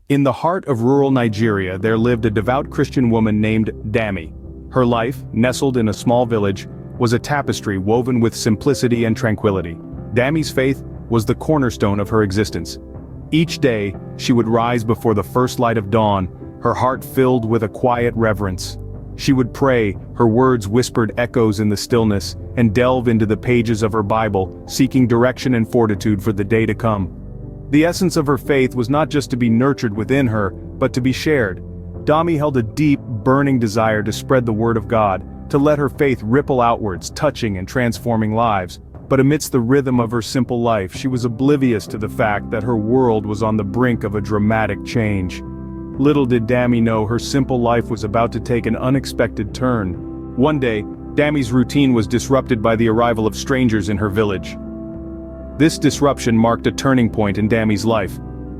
In the heart of rural Nigeria there lived a devout Christian woman named Dami. Her life, nestled in a small village, was a tapestry woven with simplicity and tranquility. Dami's faith was the cornerstone of her existence. Each day, she would rise before the first light of dawn, her heart filled with a quiet reverence. She would pray, her words whispered echoes in the stillness, and delve into the pages of her Bible, seeking direction and fortitude for the day to come. The essence of her faith was not just to be nurtured within her, but to be shared. Dami held a deep, burning desire to spread the word of God, to let her faith ripple outwards, touching and transforming lives. But amidst the rhythm of her simple life, she was oblivious to the fact that her world was on the brink of a dramatic change. Little did Dami know her simple life was about to take an unexpected turn. One day, Dami's routine was disrupted by the arrival of strangers in her village. This disruption marked a turning point in Dami's life.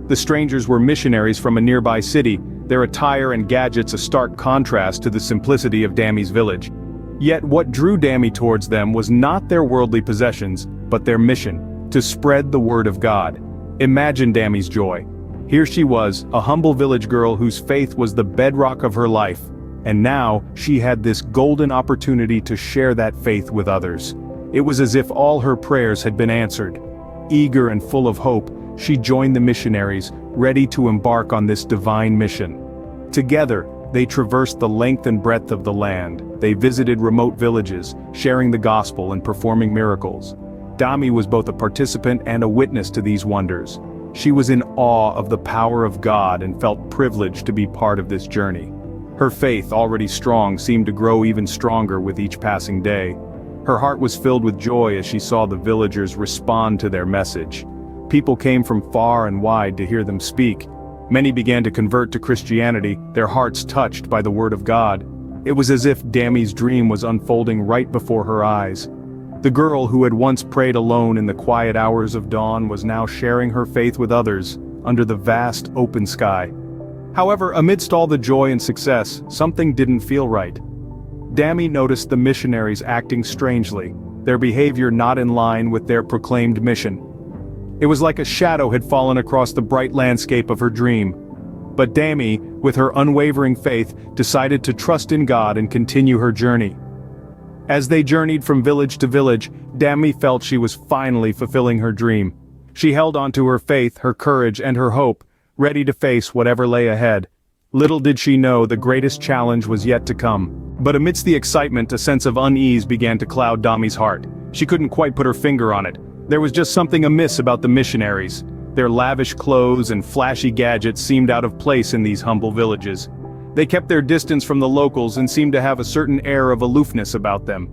The strangers were missionaries from a nearby city, their attire and gadgets a stark contrast to the simplicity of Dami's village. Yet what drew Dami towards them was not their worldly possessions, but their mission, to spread the word of God. Imagine Dami's joy. Here she was, a humble village girl whose faith was the bedrock of her life, and now she had this golden opportunity to share that faith with others. It was as if all her prayers had been answered. Eager and full of hope, she joined the missionaries, ready to embark on this divine mission. Together, they traversed the length and breadth of the land. They visited remote villages, sharing the gospel and performing miracles. Dami was both a participant and a witness to these wonders. She was in awe of the power of God and felt privileged to be part of this journey. Her faith, already strong, seemed to grow even stronger with each passing day. Her heart was filled with joy as she saw the villagers respond to their message. People came from far and wide to hear them speak. Many began to convert to Christianity, their hearts touched by the word of God. It was as if Dami's dream was unfolding right before her eyes. The girl who had once prayed alone in the quiet hours of dawn was now sharing her faith with others, under the vast open sky. However, amidst all the joy and success, something didn't feel right. Dami noticed the missionaries acting strangely, their behavior not in line with their proclaimed mission. It was like a shadow had fallen across the bright landscape of her dream. But Dami, with her unwavering faith, decided to trust in God and continue her journey. As they journeyed from village to village, Dami felt she was finally fulfilling her dream. She held on to her faith, her courage, and her hope, ready to face whatever lay ahead. Little did she know the greatest challenge was yet to come. But amidst the excitement, a sense of unease began to cloud Dami's heart. She couldn't quite put her finger on it. There was just something amiss about the missionaries. Their lavish clothes and flashy gadgets seemed out of place in these humble villages. They kept their distance from the locals and seemed to have a certain air of aloofness about them.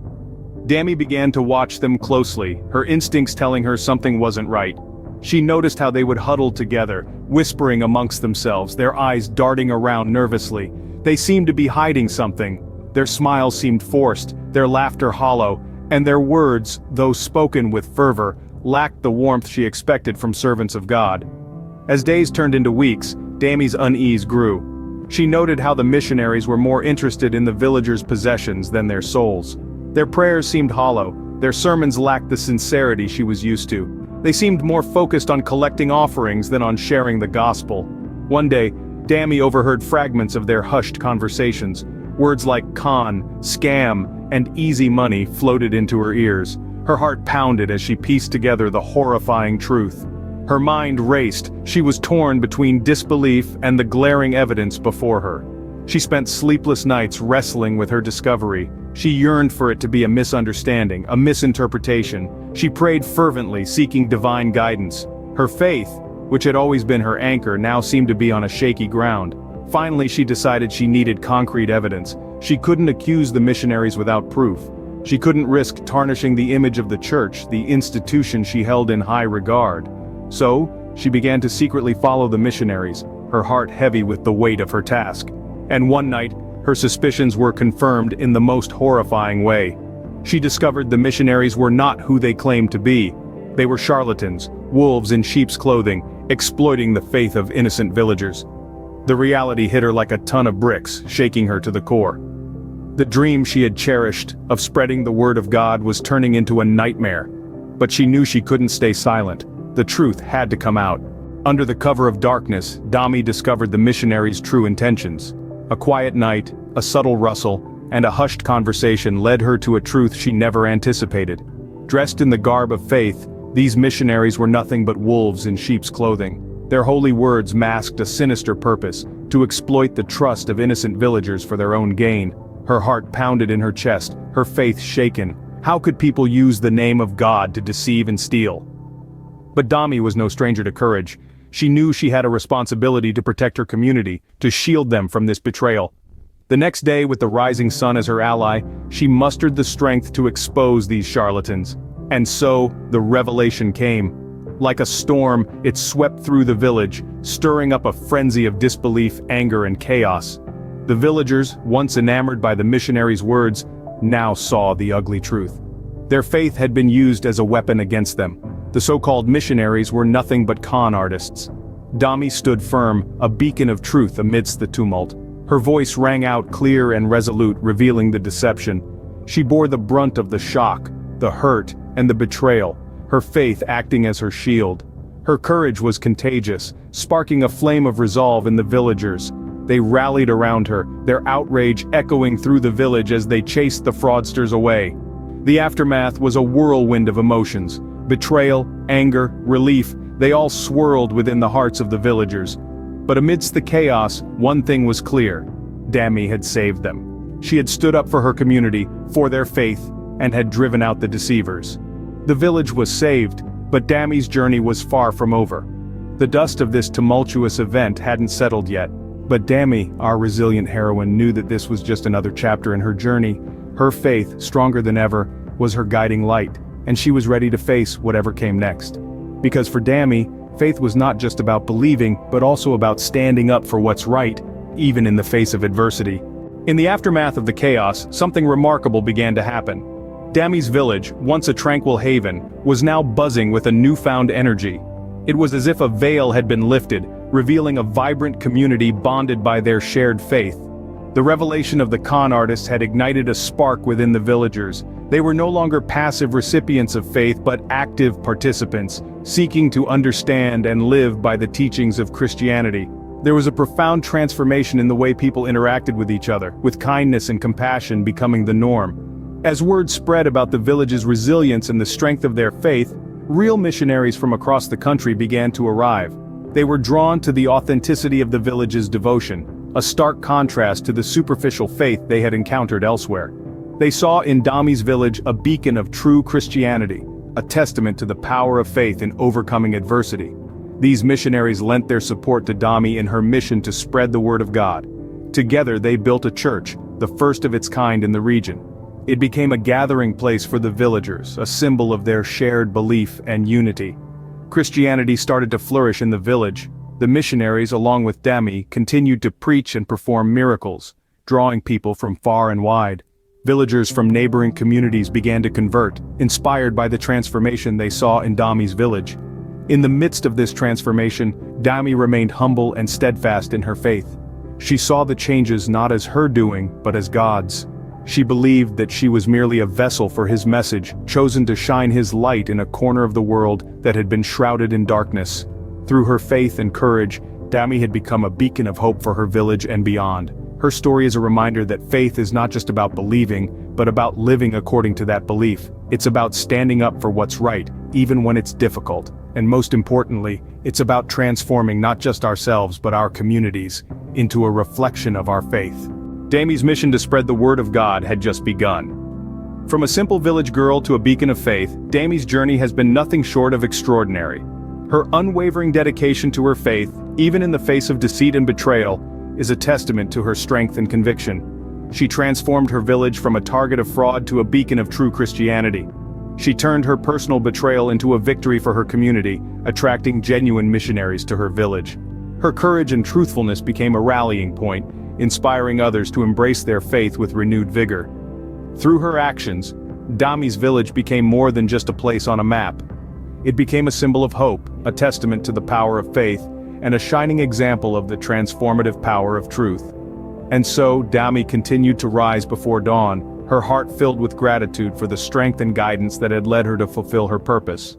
Dami began to watch them closely, her instincts telling her something wasn't right. She noticed how they would huddle together, whispering amongst themselves, their eyes darting around nervously. They seemed to be hiding something. Their smiles seemed forced, their laughter hollow, and their words, though spoken with fervor, lacked the warmth she expected from servants of God. As days turned into weeks, Dami's unease grew. She noted how the missionaries were more interested in the villagers' possessions than their souls. Their prayers seemed hollow, their sermons lacked the sincerity she was used to. They seemed more focused on collecting offerings than on sharing the gospel. One day, Dami overheard fragments of their hushed conversations. Words like con, scam, and easy money floated into her ears. Her heart pounded as she pieced together the horrifying truth. Her mind raced, she was torn between disbelief and the glaring evidence before her. She spent sleepless nights wrestling with her discovery. She yearned for it to be a misunderstanding, a misinterpretation. She prayed fervently, seeking divine guidance. Her faith, which had always been her anchor, now seemed to be on a shaky ground. Finally, she decided she needed concrete evidence. She couldn't accuse the missionaries without proof. She couldn't risk tarnishing the image of the church, the institution she held in high regard. So, she began to secretly follow the missionaries, her heart heavy with the weight of her task. And one night, her suspicions were confirmed in the most horrifying way. She discovered the missionaries were not who they claimed to be. They were charlatans, wolves in sheep's clothing, exploiting the faith of innocent villagers. The reality hit her like a ton of bricks, shaking her to the core. The dream she had cherished, of spreading the word of God, was turning into a nightmare. But she knew she couldn't stay silent. The truth had to come out. Under the cover of darkness, Dami discovered the missionaries' true intentions. A quiet night, a subtle rustle, and a hushed conversation led her to a truth she never anticipated. Dressed in the garb of faith, these missionaries were nothing but wolves in sheep's clothing. Their holy words masked a sinister purpose, to exploit the trust of innocent villagers for their own gain. Her heart pounded in her chest, her faith shaken. How could people use the name of God to deceive and steal? But Dami was no stranger to courage. She knew she had a responsibility to protect her community, to shield them from this betrayal. The next day, with the rising sun as her ally, she mustered the strength to expose these charlatans. And so, the revelation came. Like a storm, it swept through the village, stirring up a frenzy of disbelief, anger, and chaos. The villagers, once enamored by the missionaries' words, now saw the ugly truth. Their faith had been used as a weapon against them. The so-called missionaries were nothing but con artists. Dami stood firm, a beacon of truth amidst the tumult. Her voice rang out clear and resolute, revealing the deception. She bore the brunt of the shock, the hurt, and the betrayal, her faith acting as her shield. Her courage was contagious, sparking a flame of resolve in the villagers. They rallied around her, their outrage echoing through the village as they chased the fraudsters away. The aftermath was a whirlwind of emotions. Betrayal, anger, relief, they all swirled within the hearts of the villagers. But amidst the chaos, one thing was clear. Dami had saved them. She had stood up for her community, for their faith, and had driven out the deceivers. The village was saved, but Dami's journey was far from over. The dust of this tumultuous event hadn't settled yet. But Dami, our resilient heroine, knew that this was just another chapter in her journey. Her faith, stronger than ever, was her guiding light, and she was ready to face whatever came next. Because for Dami, faith was not just about believing, but also about standing up for what's right, even in the face of adversity. In the aftermath of the chaos, something remarkable began to happen. Dami's village, once a tranquil haven, was now buzzing with a newfound energy. It was as if a veil had been lifted, revealing a vibrant community bonded by their shared faith. The revelation of the con artists had ignited a spark within the villagers. They were no longer passive recipients of faith but active participants, seeking to understand and live by the teachings of Christianity. There was a profound transformation in the way people interacted with each other, with kindness and compassion becoming the norm. As word spread about the village's resilience and the strength of their faith, real missionaries from across the country began to arrive. They were drawn to the authenticity of the village's devotion, a stark contrast to the superficial faith they had encountered elsewhere. They saw in Dami's village a beacon of true Christianity, a testament to the power of faith in overcoming adversity. These missionaries lent their support to Dami in her mission to spread the word of God. Together they built a church, the first of its kind in the region. It became a gathering place for the villagers, a symbol of their shared belief and unity. Christianity started to flourish in the village. The missionaries, along with Dami, continued to preach and perform miracles, drawing people from far and wide. Villagers from neighboring communities began to convert, inspired by the transformation they saw in Dami's village. In the midst of this transformation, Dami remained humble and steadfast in her faith. She saw the changes not as her doing, but as God's. She believed that she was merely a vessel for his message, chosen to shine his light in a corner of the world that had been shrouded in darkness. Through her faith and courage, Dami had become a beacon of hope for her village and beyond. Her story is a reminder that faith is not just about believing, but about living according to that belief. It's about standing up for what's right, even when it's difficult. And most importantly, it's about transforming not just ourselves but our communities into a reflection of our faith. Dami's mission to spread the word of God had just begun. From a simple village girl to a beacon of faith, Dami's journey has been nothing short of extraordinary. Her unwavering dedication to her faith, even in the face of deceit and betrayal, is a testament to her strength and conviction. She transformed her village from a target of fraud to a beacon of true Christianity. She turned her personal betrayal into a victory for her community, attracting genuine missionaries to her village. Her courage and truthfulness became a rallying point, inspiring others to embrace their faith with renewed vigor. Through her actions, Dami's village became more than just a place on a map. It became a symbol of hope, a testament to the power of faith, and a shining example of the transformative power of truth. And so, Dami continued to rise before dawn, her heart filled with gratitude for the strength and guidance that had led her to fulfill her purpose.